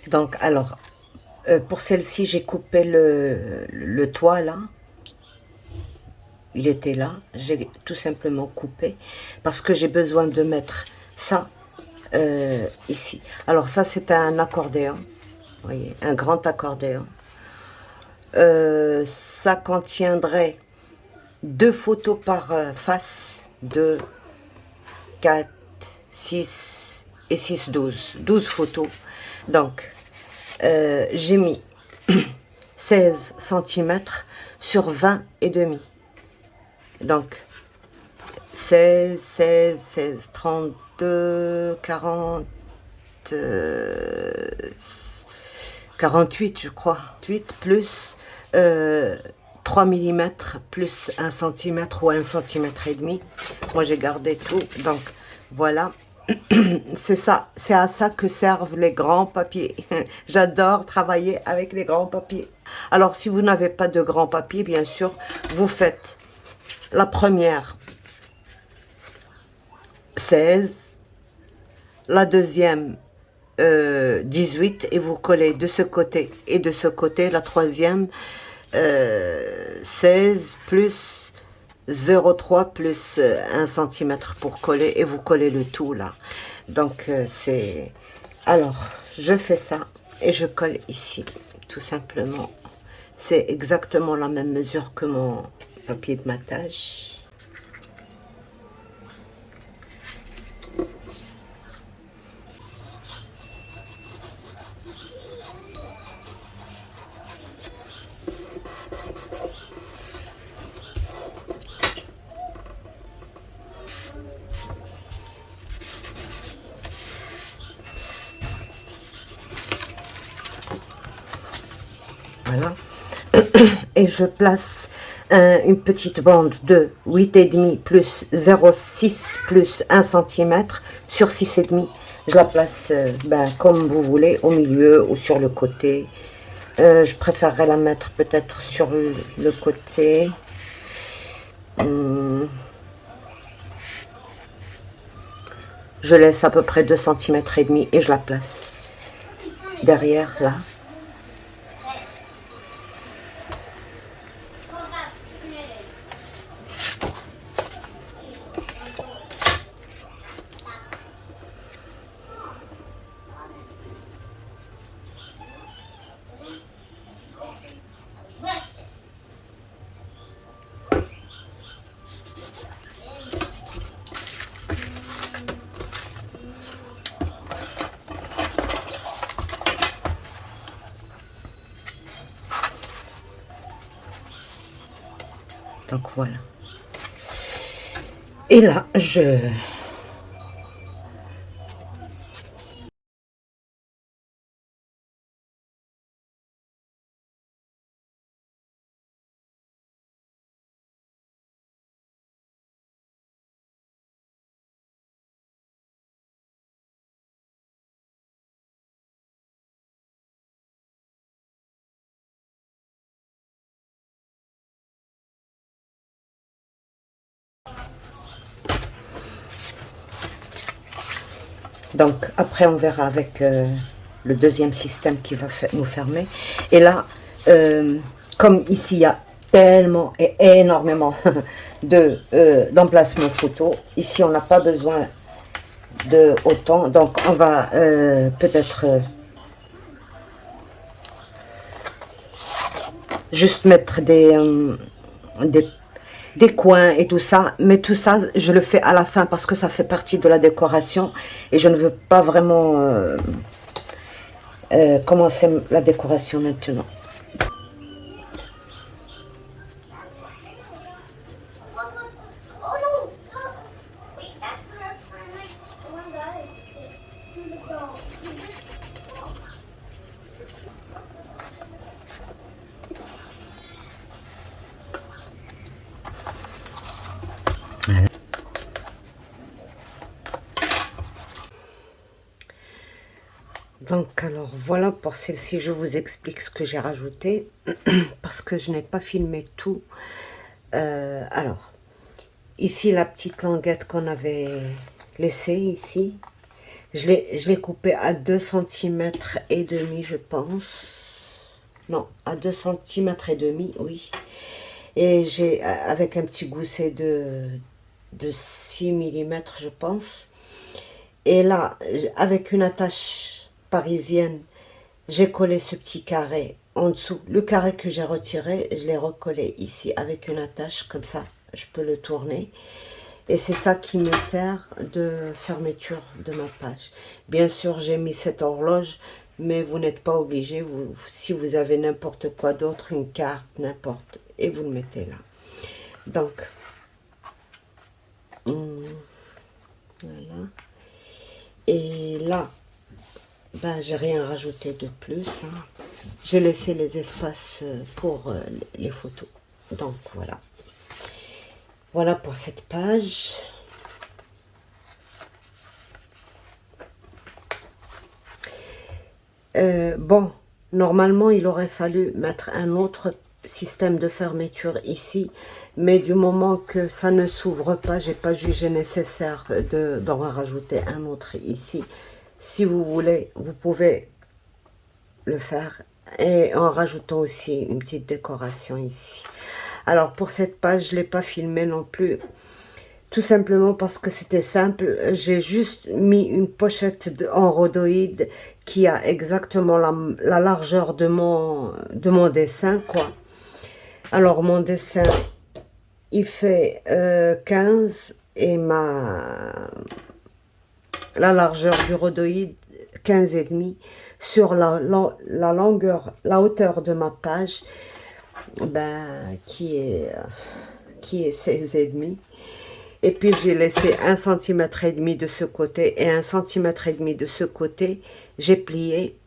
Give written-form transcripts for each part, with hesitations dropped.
Donc, alors, pour celle-ci, j'ai coupé le toit là. Il était là. J'ai tout simplement coupé parce que j'ai besoin de mettre ça ici. Alors ça, c'est un accordéon. Vous voyez, un grand accordéon. Ça contiendrait 2 photos par face. 2, 4, 6 et 6, 12. 12 photos. Donc, j'ai mis 16 centimètres sur 20 et demi. Donc, 16, 16, 16, 32, 40, 48, je crois. 8 plus 3 millimètres plus 1 centimètre ou 1 centimètre et demi. Moi, j'ai gardé tout. Donc, voilà. C'est ça, c'est à ça que servent les grands papiers. J'adore travailler avec les grands papiers. Alors, si vous n'avez pas de grands papiers, bien sûr, vous faites la première 16, la deuxième 18 et vous collez de ce côté et de ce côté. La troisième 16 plus 0,3 plus 1 centimètre pour coller et vous collez le tout là. Donc c'est... Alors, je fais ça et je colle ici, tout simplement. C'est exactement la même mesure que mon papier de matage. Voilà. Et je place une petite bande de 8,5 plus 0,6 plus 1 cm sur 6,5. Je la place comme vous voulez, au milieu ou sur le côté. Je préférerais la mettre peut-être sur le côté. Je laisse à peu près 2 cm et demi et je la place derrière là. Donc voilà. Et là, donc après on verra avec le deuxième système qui va nous fermer. Et là, comme ici il y a tellement et énormément de d'emplacements photo, ici on n'a pas besoin de autant, donc on va peut-être juste mettre des coins et tout ça, mais tout ça je le fais à la fin parce que ça fait partie de la décoration et je ne veux pas vraiment commencer la décoration maintenant. Donc alors voilà, pour celle-ci je vous explique ce que j'ai rajouté parce que je n'ai pas filmé tout. Alors ici la petite languette qu'on avait laissée ici, Je l'ai coupé à 2 cm et demi, je pense. Non, à 2 cm et demi, oui. Et j'ai, avec un petit gousset de 6 mm, je pense. Et là, avec une attache parisienne, j'ai collé ce petit carré en dessous. Le carré que j'ai retiré, je l'ai recollé ici avec une attache, comme ça, je peux le tourner. Et c'est ça qui me sert de fermeture de ma page. Bien sûr, j'ai mis cette horloge, mais vous n'êtes pas obligé. Si vous avez n'importe quoi d'autre, une carte, n'importe, et vous le mettez là. Donc, voilà. Et là, ben, j'ai rien rajouté de plus. Hein. J'ai laissé les espaces pour les photos. Donc, voilà. Voilà pour cette page. Bon, normalement, il aurait fallu mettre un autre système de fermeture ici, mais du moment que ça ne s'ouvre pas, j'ai pas jugé nécessaire d'en rajouter un autre ici. Si vous voulez, vous pouvez le faire, et en rajoutant aussi une petite décoration ici. Alors, pour cette page, je ne l'ai pas filmé non plus. Tout simplement parce que c'était simple. J'ai juste mis une pochette en rhodoïde qui a exactement la largeur de mon dessin, quoi. Alors, mon dessin, il fait 15 et la largeur du rhodoïde, 15,5. Sur la longueur, la hauteur de ma page, ben, qui est 16,5. Et puis j'ai laissé 1,5 cm de ce côté et 1,5 cm de ce côté. J'ai plié.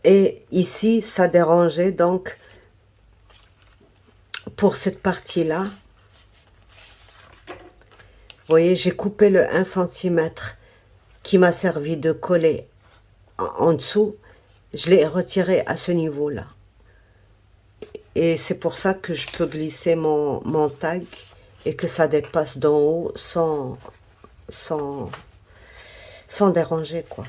Et ici, ça dérangeait. Donc, pour cette partie-là, vous voyez, j'ai coupé le 1 cm qui m'a servi de coller en dessous. Je l'ai retiré à ce niveau-là. Et c'est pour ça que je peux glisser mon tag et que ça dépasse d'en haut sans déranger, quoi.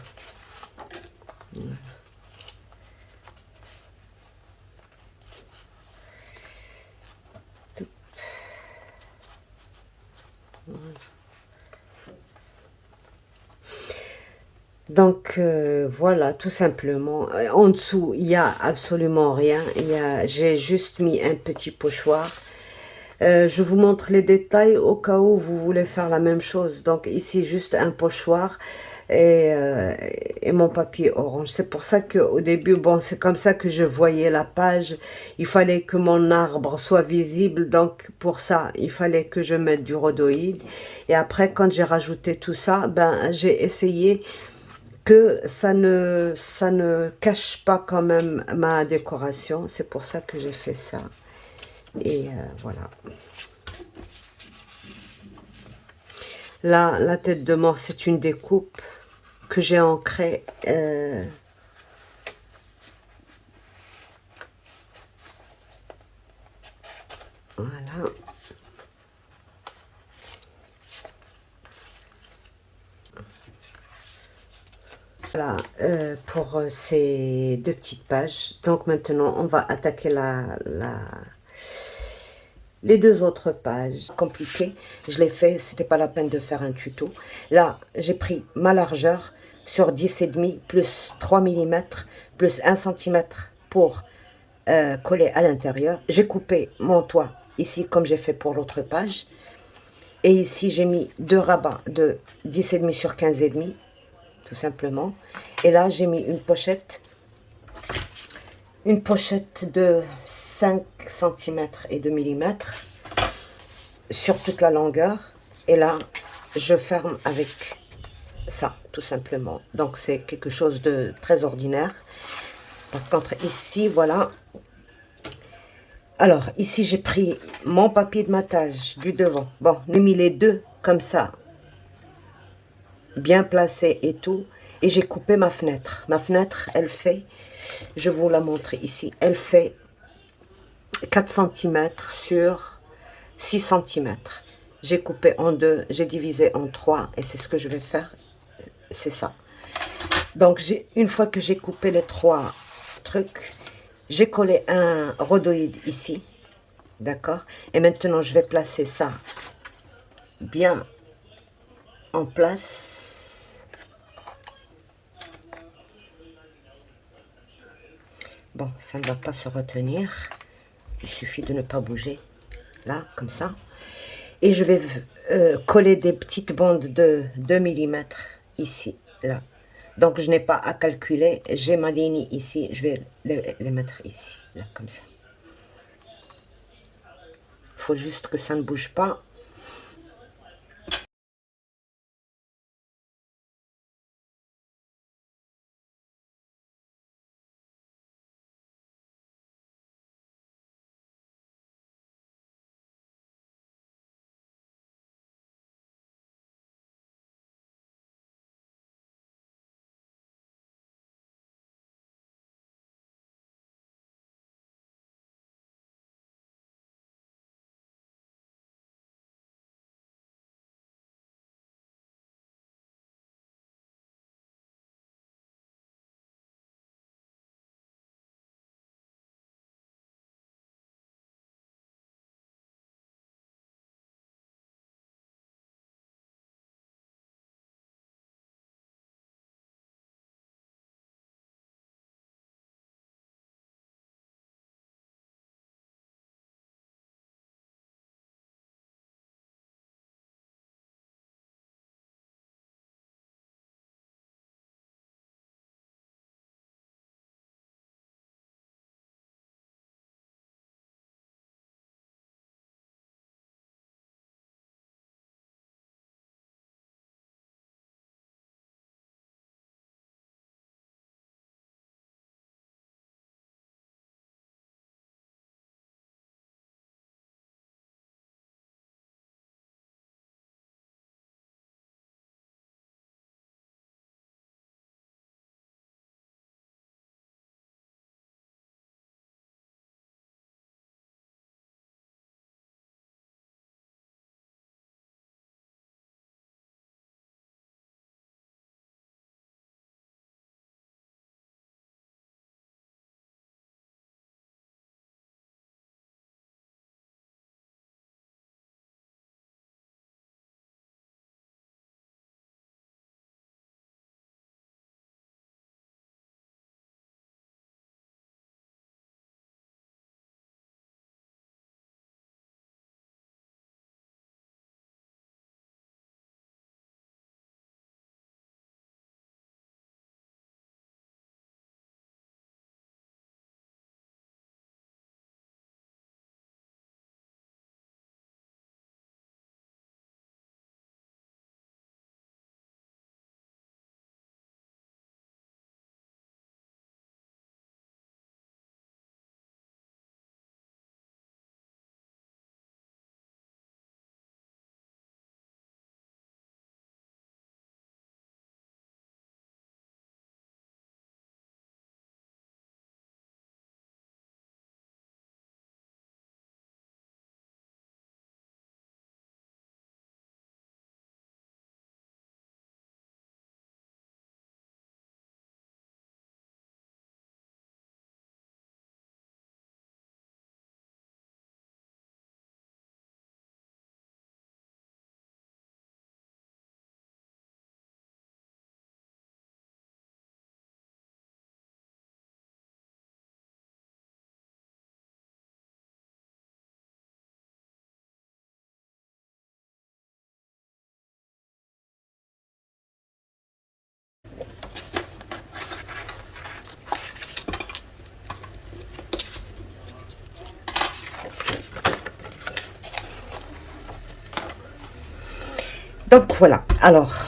Donc voilà, tout simplement. En dessous, il n'y a absolument rien. J'ai juste mis un petit pochoir. Je vous montre les détails au cas où vous voulez faire la même chose. Donc ici, juste un pochoir et mon papier orange. C'est pour ça qu'au début, bon, c'est comme ça que je voyais la page. Il fallait que mon arbre soit visible. Donc pour ça, il fallait que je mette du rhodoïde. Et après, quand j'ai rajouté tout ça, ben, j'ai essayé que ça ne cache pas quand même ma décoration. C'est pour ça que j'ai fait ça. Et voilà. Là, la tête de mort, c'est une découpe que j'ai ancrée. Voilà. Voilà, pour ces deux petites pages. Donc maintenant, on va attaquer les deux autres pages. Compliqué, je l'ai fait, c'était pas la peine de faire un tuto. Là, j'ai pris ma largeur sur 10,5 plus 3 mm plus 1 cm pour coller à l'intérieur. J'ai coupé mon toit ici comme j'ai fait pour l'autre page. Et ici, j'ai mis deux rabats de 10,5 sur 15,5. Tout simplement. Et là, j'ai mis une pochette de 5 cm et 2 mm sur toute la longueur. Et là, je ferme avec ça, tout simplement. Donc, c'est quelque chose de très ordinaire. Par contre, ici, voilà. Alors, ici, j'ai pris mon papier de matage du devant. Bon, j'ai mis les deux comme ça, bien placé et tout, et j'ai coupé ma fenêtre. Ma fenêtre, elle fait, je vous la montre ici, elle fait 4 cm sur 6 cm. J'ai coupé en deux, j'ai divisé en trois, et c'est ce que je vais faire, c'est ça. Donc, une fois que j'ai coupé les 3 trucs, j'ai collé un rhodoïde ici. D'accord? Et maintenant, je vais placer ça bien en place. Bon, ça ne va pas se retenir. Il suffit de ne pas bouger. Là, comme ça. Et je vais coller des petites bandes de 2 millimètres ici, là. Donc, je n'ai pas à calculer. J'ai ma ligne ici. Je vais les mettre ici, là, comme ça. Il faut juste que ça ne bouge pas.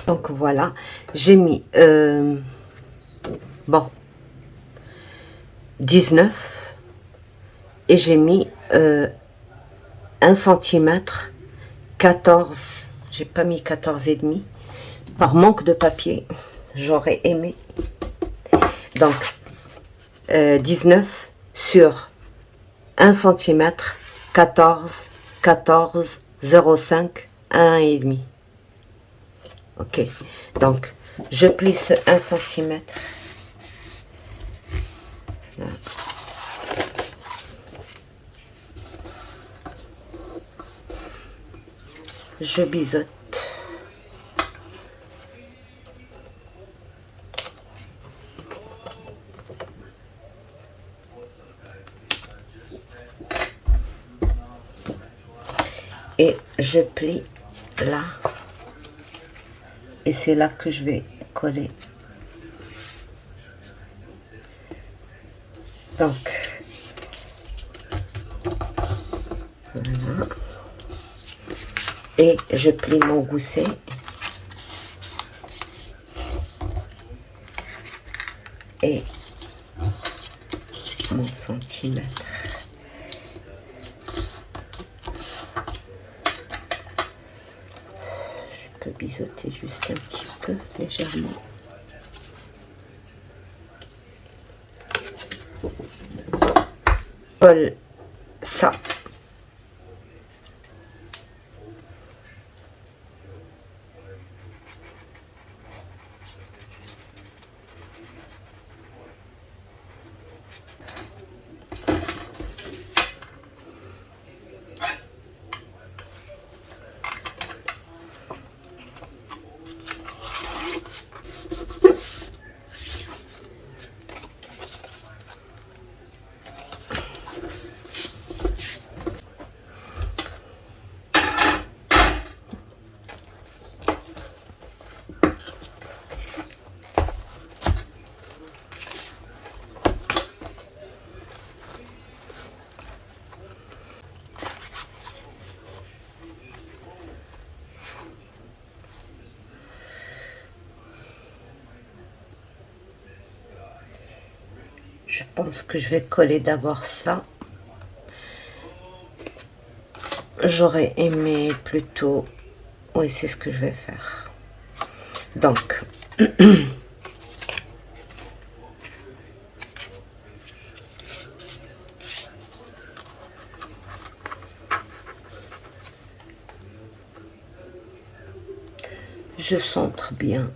Donc voilà, j'ai mis bon 19 et j'ai mis 1 centimètre 14, j'ai pas mis 14 et demi par manque de papier, j'aurais aimé. Donc 19 sur 1 centimètre 14, 14, 0,5, 1 et demi. Ok, donc Je plisse 1 cm. Là. Je biseaute. Et je plie là. Et c'est là que je vais coller. Donc, voilà. Et je plie mon gousset. Et mon centimètre. Je peux biseauter juste un petit peu, légèrement. Colle ça. Je pense que je vais coller d'abord ça. J'aurais aimé plutôt... Oui, c'est ce que je vais faire. Donc... je centre bien.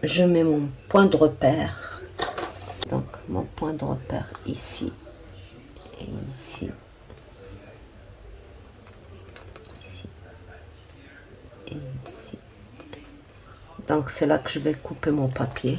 Je mets mon point de repère. Donc mon point de repère ici et ici. Ici et ici. Donc c'est là que je vais couper mon papier.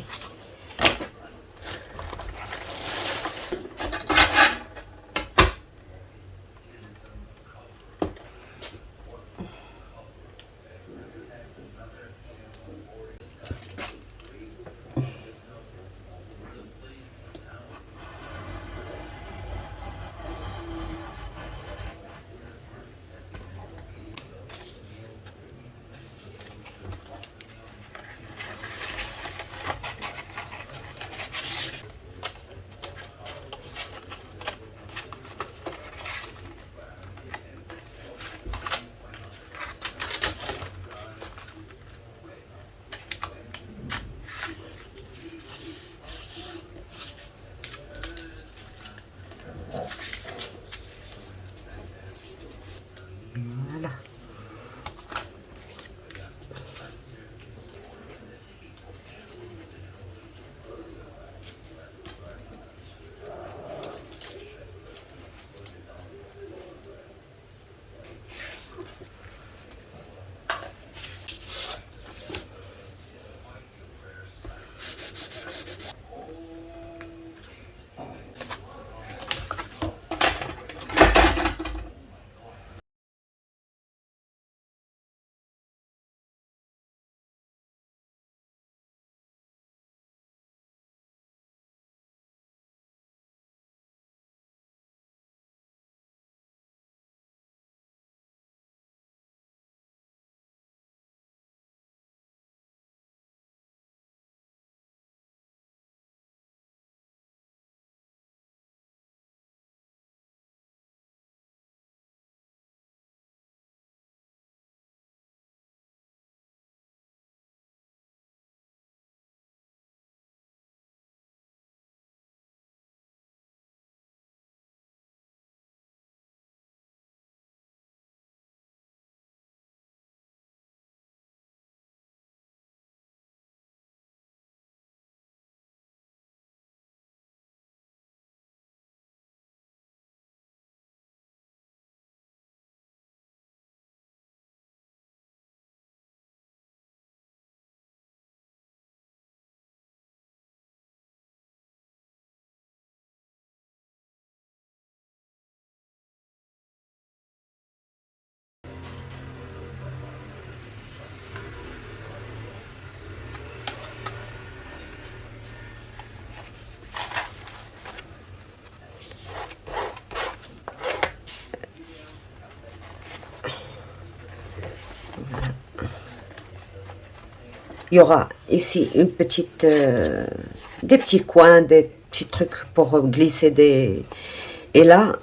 Il y aura ici une petite, des petits coins, des petits trucs pour glisser des... Et là,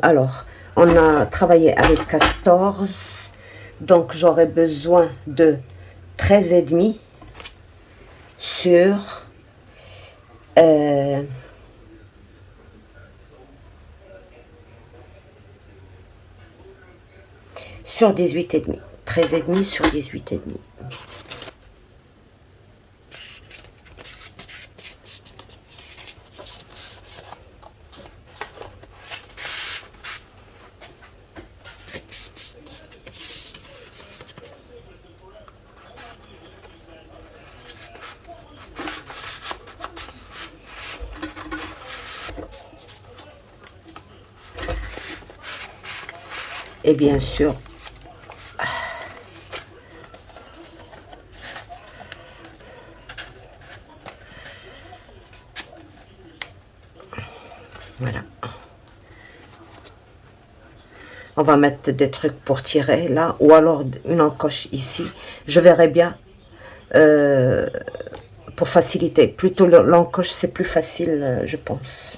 alors, on a travaillé avec 14, donc j'aurai besoin de 13 et demi sur... sur 18 et demi. 13 et demi sur 18 et demi. Et bien sûr, voilà. On va mettre des trucs pour tirer là, ou alors une encoche ici. Je verrai bien pour faciliter. Plutôt l'encoche, c'est plus facile, je pense.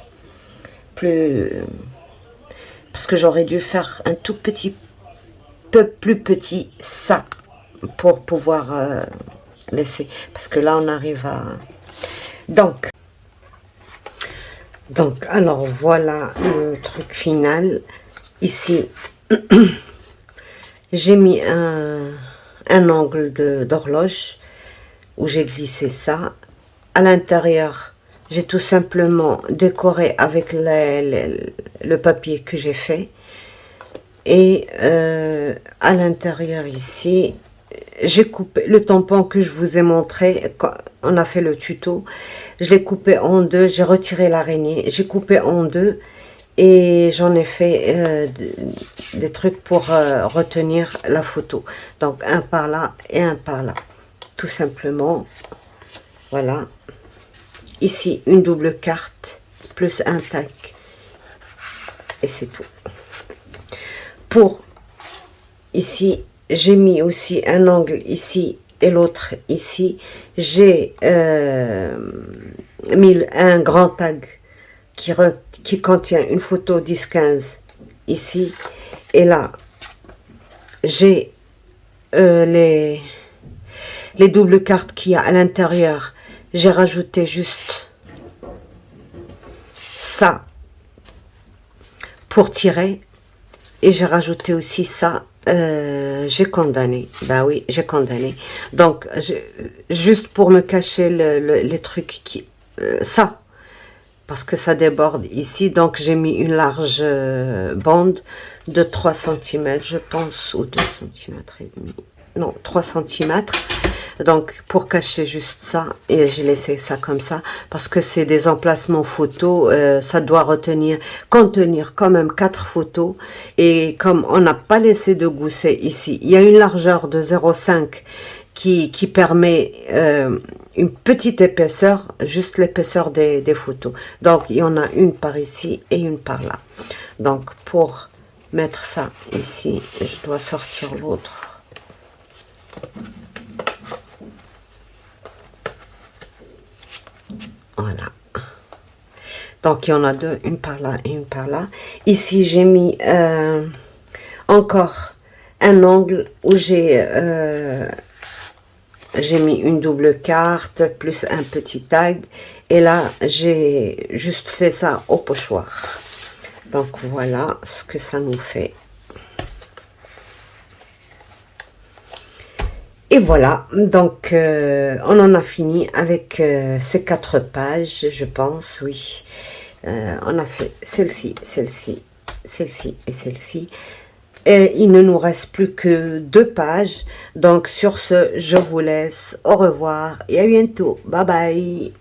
Parce que j'aurais dû faire un tout petit peu plus petit ça pour pouvoir laisser. Parce que là, on arrive à... Donc, alors voilà le truc final. Ici, j'ai mis un angle d'horloge où j'ai glissé ça. À l'intérieur, j'ai tout simplement décoré avec le papier que j'ai fait. Et à l'intérieur ici, j'ai coupé le tampon que je vous ai montré quand on a fait le tuto. Je l'ai coupé en deux, j'ai retiré l'araignée, j'ai coupé en deux et j'en ai fait des trucs pour retenir la photo. Donc un par là et un par là, tout simplement. Voilà. Ici une double carte plus un tac et c'est tout. Pour ici, j'ai mis aussi un angle ici et l'autre ici. J'ai mis un grand tag qui contient une photo 10-15 ici. Et là, j'ai les doubles cartes qu'il y a à l'intérieur. J'ai rajouté juste ça pour tirer. Et j'ai rajouté aussi ça, j'ai condamné. Bah oui, j'ai condamné. Donc, juste pour me cacher les trucs qui... ça, parce que ça déborde ici. Donc, j'ai mis une large bande de 3 cm, je pense, ou 2 cm et demi. Non, 3 cm. Donc, pour cacher juste ça, et j'ai laissé ça comme ça, parce que c'est des emplacements photos, ça doit contenir quand même 4 photos, et comme on n'a pas laissé de gousset ici, il y a une largeur de 0,5 qui permet une petite épaisseur, juste l'épaisseur des photos. Donc, il y en a une par ici et une par là. Donc, pour mettre ça ici, je dois sortir l'autre. Voilà. Donc, il y en a deux, une par là et une par là. Ici, j'ai mis encore un angle où j'ai mis une double carte plus un petit tag. Et là, j'ai juste fait ça au pochoir. Donc, voilà ce que ça nous fait. Et voilà, donc on en a fini avec ces 4 pages, je pense, oui. On a fait celle-ci, celle-ci, celle-ci et celle-ci. Et il ne nous reste plus que 2 pages. Donc sur ce, je vous laisse. Au revoir et à bientôt. Bye bye.